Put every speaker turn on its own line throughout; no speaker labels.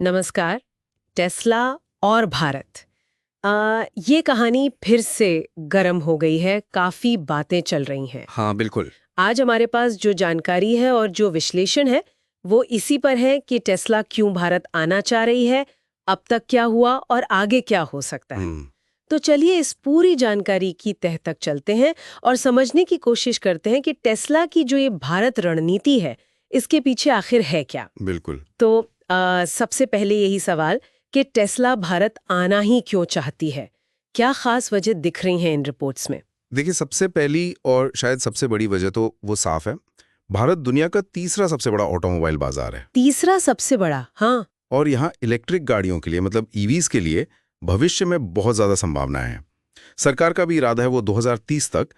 नमस्कार। टेस्ला और भारत, ये कहानी फिर से गर्म हो गई है, काफी बातें चल रही हैं।
हाँ बिल्कुल।
आज हमारे पास जो जानकारी है और जो विश्लेषण है वो इसी पर है कि टेस्ला क्यों भारत आना चाह रही है, अब तक क्या हुआ और आगे क्या हो सकता है। तो चलिए इस पूरी जानकारी की तह तक चलते हैं और समझने की कोशिश करते हैं कि टेस्ला की जो ये भारत रणनीति है इसके पीछे आखिर है क्या।
बिल्कुल।
तो सबसे पहले यही सवाल कि टेस्ला भारत आना ही क्यों चाहती है, क्या खास वजह दिख रही है इन रिपोर्ट्स में।
देखिए, सबसे पहली और शायद सबसे बड़ी वजह तो वो साफ है। भारत दुनिया का तीसरा सबसे बड़ा ऑटोमोबाइल बाजार है।
तीसरा सबसे बड़ा, हाँ।
और यहाँ इलेक्ट्रिक गाड़ियों के लिए मतलब ईवीज के लिए भविष्य में बहुत ज्यादा संभावनाएं हैं। सरकार का भी इरादा है वो 2030 तक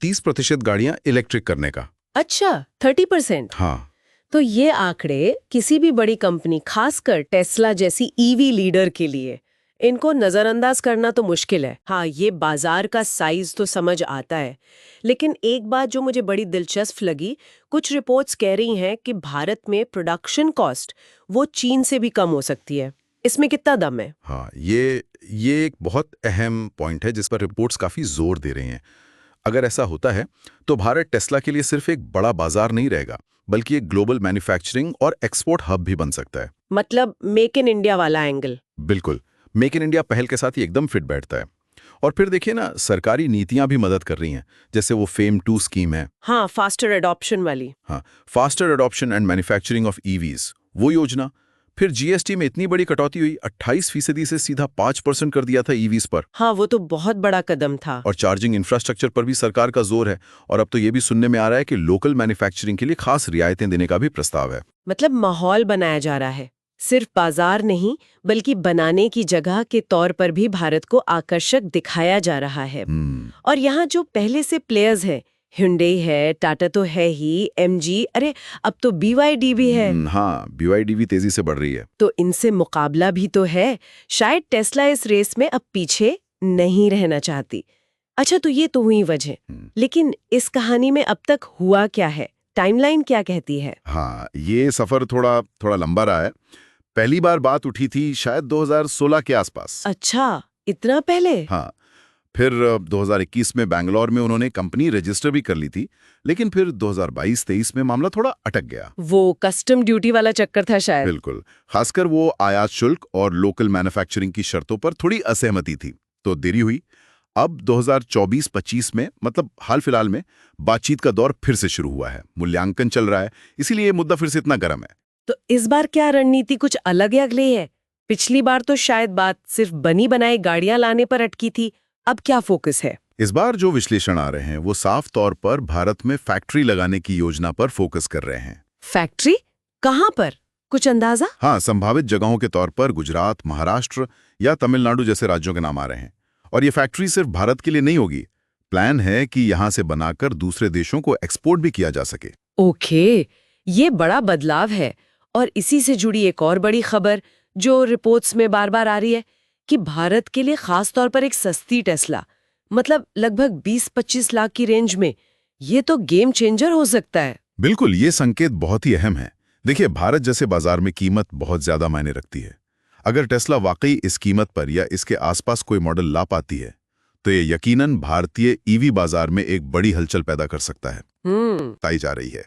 30% गाड़ियां इलेक्ट्रिक करने का।
अच्छा, 30%।
हाँ।
तो ये आंकड़े किसी भी बड़ी कंपनी, खासकर टेस्ला जैसी ईवी लीडर के लिए, इनको नजरअंदाज करना तो मुश्किल है। हाँ, ये बाजार का साइज तो समझ आता है, लेकिन एक बात जो मुझे बड़ी दिलचस्प लगी, कुछ रिपोर्ट्स कह रही हैं कि भारत में प्रोडक्शन कॉस्ट वो चीन से भी कम हो सकती है। इसमें कितना दम है?
हाँ, ये एक बहुत अहम पॉइंट है जिस पर रिपोर्ट्स काफी जोर दे रहे हैं। अगर ऐसा होता है तो भारत टेस्ला के लिए सिर्फ एक बड़ा बाजार नहीं रहेगा, बल्कि एक ग्लोबल मैन्युफैक्चरिंग और एक्सपोर्ट हब भी बन सकता है।
मतलब मेक इन इंडिया वाला एंगल।
बिल्कुल, मेक इन इंडिया पहल के साथ ही एकदम फिट बैठता है। और फिर देखिए ना, सरकारी नीतियां भी मदद कर रही हैं, जैसे वो फेम 2 स्कीम है।
हाँ, फास्टर एडॉप्शन वाली।
हाँ, faster adoption and manufacturing of EVs, वो योजना। फिर जीएसटी में इतनी बड़ी कटौती हुई, 28% से सीधा 5% कर दिया था ईवीज पर।
हाँ, वो तो बहुत बड़ा कदम था।
और चार्जिंग इंफ्रास्ट्रक्चर पर भी सरकार का जोर है। और अब तो ये भी सुनने में आ रहा है कि लोकल मैन्युफैक्चरिंग के लिए खास रियायतें देने का भी प्रस्ताव है।
मतलब माहौल बनाया जा रहा है, सिर्फ बाजार नहीं बल्कि बनाने की जगह के तौर पर भी भारत को आकर्षक दिखाया जा रहा है। और यहाँ जो पहले से प्लेयर्स हैं, hyundai है, टाटा तो है ही, एमजी, अरे अब तो BYD भी है।
हाँ, BYD भी तेजी से बढ़ रही है।
तो इनसे मुकाबला भी तो है। शायद टेस्ला इस रेस में अब पीछे नहीं रहना चाहती। अच्छा, तो ये तो हुई वजह, लेकिन इस कहानी में अब तक हुआ क्या है, टाइमलाइन क्या कहती है?
हाँ, ये सफर थोड़ा लंबा रहा है। पहली बार बात उठी थी शायद 2016 के आसपास।
अच्छा, इतना पहले?
हाँ, फिर 2021 में बैंगलोर में उन्होंने कंपनी रजिस्टर भी कर ली थी, लेकिन फिर 2022-23 में मामला थोड़ा अटक गया।
वो कस्टम ड्यूटी वाला चक्कर था शायद।
बिल्कुल, खासकर वो आयात शुल्क और लोकल मैन्युफैक्चरिंग की शर्तों पर थोड़ी असहमति थी, तो देरी हुई। अब 2024-25 में मतलब हाल फिलहाल में बातचीत का दौर फिर से शुरू हुआ है, मूल्यांकन चल रहा है, इसीलिए ये मुद्दा फिर से इतना गर्म है।
तो इस बार क्या रणनीति कुछ अलग या अगली है? पिछली बार तो शायद बात सिर्फ बनी बनाई गाड़ियां लाने पर अटकी थी, अब क्या फोकस है?
इस बार जो विश्लेषण आ रहे हैं वो साफ तौर पर भारत में फैक्ट्री लगाने की योजना पर फोकस कर रहे हैं।
फैक्ट्री? कहां पर, कुछ अंदाजा?
हाँ, संभावित जगहों के तौर पर गुजरात, महाराष्ट्र या तमिलनाडु जैसे राज्यों के नाम आ रहे हैं। और ये फैक्ट्री सिर्फ भारत के लिए नहीं होगी, प्लान है कि यहाँ से बनाकर दूसरे देशों को एक्सपोर्ट भी किया जा सके।
ओके, ये बड़ा बदलाव है। और इसी से जुड़ी एक और बड़ी खबर जो रिपोर्ट्स में बार बार आ रही है कि भारत के लिए खास तौर पर एक सस्ती टेस्ला, मतलब लगभग 20-25 लाख की रेंज में, ये तो गेम चेंजर हो सकता है।
बिल्कुल, ये संकेत बहुत ही अहम है। देखिए, भारत जैसे बाजार में कीमत बहुत ज्यादा मायने रखती है। अगर टेस्ला वाकई इस कीमत पर या इसके आसपास कोई मॉडल ला पाती है तो ये यकीनन भारतीय ईवी बाजार में एक बड़ी हलचल पैदा कर सकता है। बताई जा रही है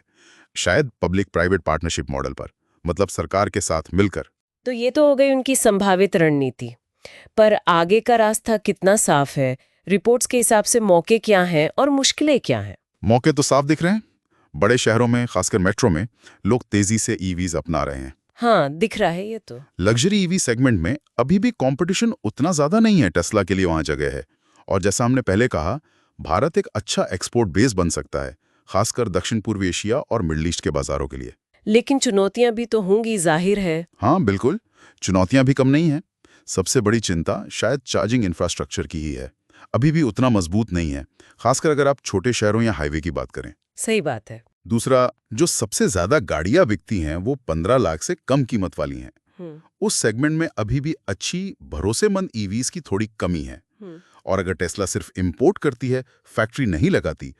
शायद पब्लिक प्राइवेट पार्टनरशिप मॉडल पर, मतलब सरकार के साथ मिलकर।
तो ये तो हो गई उनकी संभावित रणनीति, पर आगे का रास्ता कितना साफ है? रिपोर्ट्स के हिसाब से मौके क्या हैं और मुश्किलें क्या हैं?
मौके तो साफ दिख रहे हैं। बड़े शहरों में, खासकर मेट्रो में, लोग तेजी से ईवीज अपना रहे हैं।
हाँ, दिख रहा है ये तो।
लग्जरी ईवी सेगमेंट में अभी भी कंपटीशन उतना ज्यादा नहीं है, टेस्ला के लिए वहां जगह है। और जैसा हमने पहले कहा, भारत एक अच्छा एक्सपोर्ट बेस बन सकता है, खासकर दक्षिण पूर्व एशिया और मिडल ईस्ट के बाजारों के लिए।
लेकिन चुनौतियां भी तो होंगी, जाहिर है।
हाँ बिल्कुल, चुनौतियां भी कम नहीं हैं। सबसे बड़ी चिंता शायद चार्जिंग इंफ्रास्ट्रक्चर की ही है, अभी भी उतना मजबूत नहीं है, खासकर अगर आप छोटे शहरों या हाईवे की बात करें।
सही बात है।
दूसरा, जो सबसे ज्यादा गाड़ियां बिकती हैं वो 15 लाख से कम कीमत वाली हैं। उस सेगमेंट में अभी भी अच्छी भरोसेमंद ईवीज की थोड़ी कमी है। और अगर टेस्ला सिर्फ इंपोर्ट करती है, फैक्ट्री नहीं लगाती,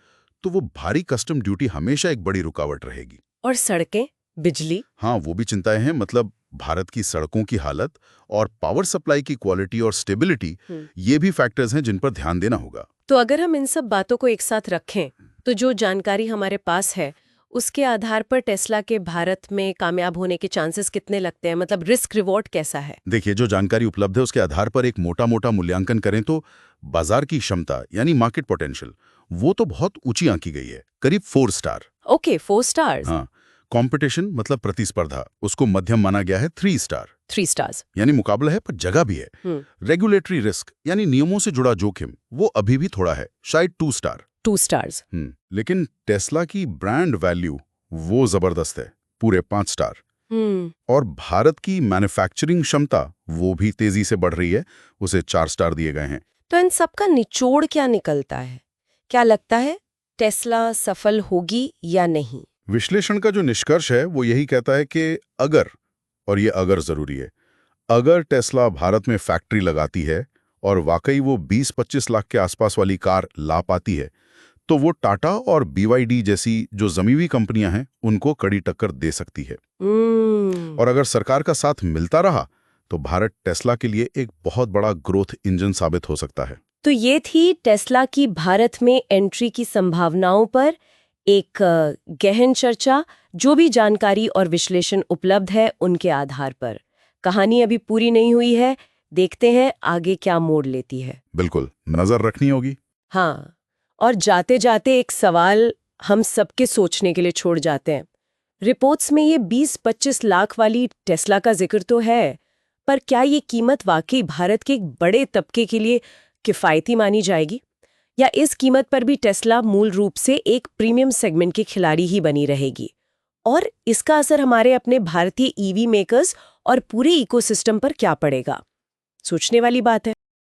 तो वो भारी कस्टम ड्यूटी हमेशा एक बड़ी रुकावट रहेगी।
और सड़कें, बिजली?
हाँ, वो भी चिंताएं हैं। मतलब भारत की सड़कों की हालत और पावर सप्लाई की क्वालिटी और स्टेबिलिटी, ये भी फैक्टर्स हैं जिन पर ध्यान देना होगा।
तो अगर हम इन सब बातों को एक साथ रखें तो जो जानकारी हमारे पास है उसके आधार पर टेस्ला के भारत में कामयाब होने के चांसेस कितने लगते हैं, मतलब रिस्क रिवॉर्ड कैसा है?
देखिए, जो जानकारी उपलब्ध है उसके आधार पर एक मोटा मूल्यांकन करें तो बाजार की क्षमता यानी मार्केट पोटेंशियल, वो तो बहुत ऊंची आंकी गई है, करीब 4 स्टार।
Okay, 4 stars.
हाँ, कंपटीशन मतलब प्रतिस्पर्धा, उसको मध्यम माना गया है 3 स्टार।
3 स्टार्स।
यानी मुकाबला है पर जगह भी है। रेगुलेटरी रिस्क यानी नियमों से जुड़ा जोखिम, वो अभी भी थोड़ा है, शायद 2 स्टार।
2 स्टार्स।
लेकिन टेस्ला की ब्रांड वैल्यू वो जबरदस्त है, पूरे 5 स्टार। और भारत की मैन्युफैक्चरिंग क्षमता वो भी तेजी से बढ़ रही है, उसे 4 स्टार दिए गए हैं।
तो इन सब का निचोड़ क्या निकलता है? क्या लगता है टेस्ला सफल होगी या नहीं?
विश्लेषण का जो निष्कर्ष है वो यही कहता है कि अगर, और ये अगर जरूरी है, अगर टेस्ला भारत में फैक्ट्री लगाती है और वाकई वो 20-25 लाख के आसपास वाली कार ला पाती है, तो वो टाटा और BYD जैसी जो जमीवी कंपनियां हैं उनको कड़ी टक्कर दे सकती है। और अगर सरकार का साथ मिलता रहा तो भारत टेस्ला के लिए एक बहुत बड़ा ग्रोथ इंजन साबित हो सकता है।
तो ये थी टेस्ला की भारत में एंट्री की संभावनाओं पर एक गहन चर्चा। जो भी जानकारी और विश्लेषण उपलब्ध है उनके आधार पर। कहानी अभी पूरी नहीं हुई है, देखते हैं आगे क्या मोड़ लेती है।
बिल्कुल, नजर रखनी होगी।
हाँ, और जाते जाते एक सवाल हम सबके सोचने के लिए छोड़ जाते हैं। रिपोर्ट्स में ये 20-25 लाख वाली टेस्ला का जिक्र तो है, पर क्या ये कीमत वाकई भारत के एक बड़े तबके के लिए किफ़ायती मानी जाएगी, या इस कीमत पर भी टेस्ला मूल रूप से एक प्रीमियम सेगमेंट की खिलाड़ी ही बनी रहेगी? और इसका असर हमारे अपने भारतीय ईवी मेकर्स और पूरे इकोसिस्टम पर क्या पड़ेगा? सोचने वाली बात है।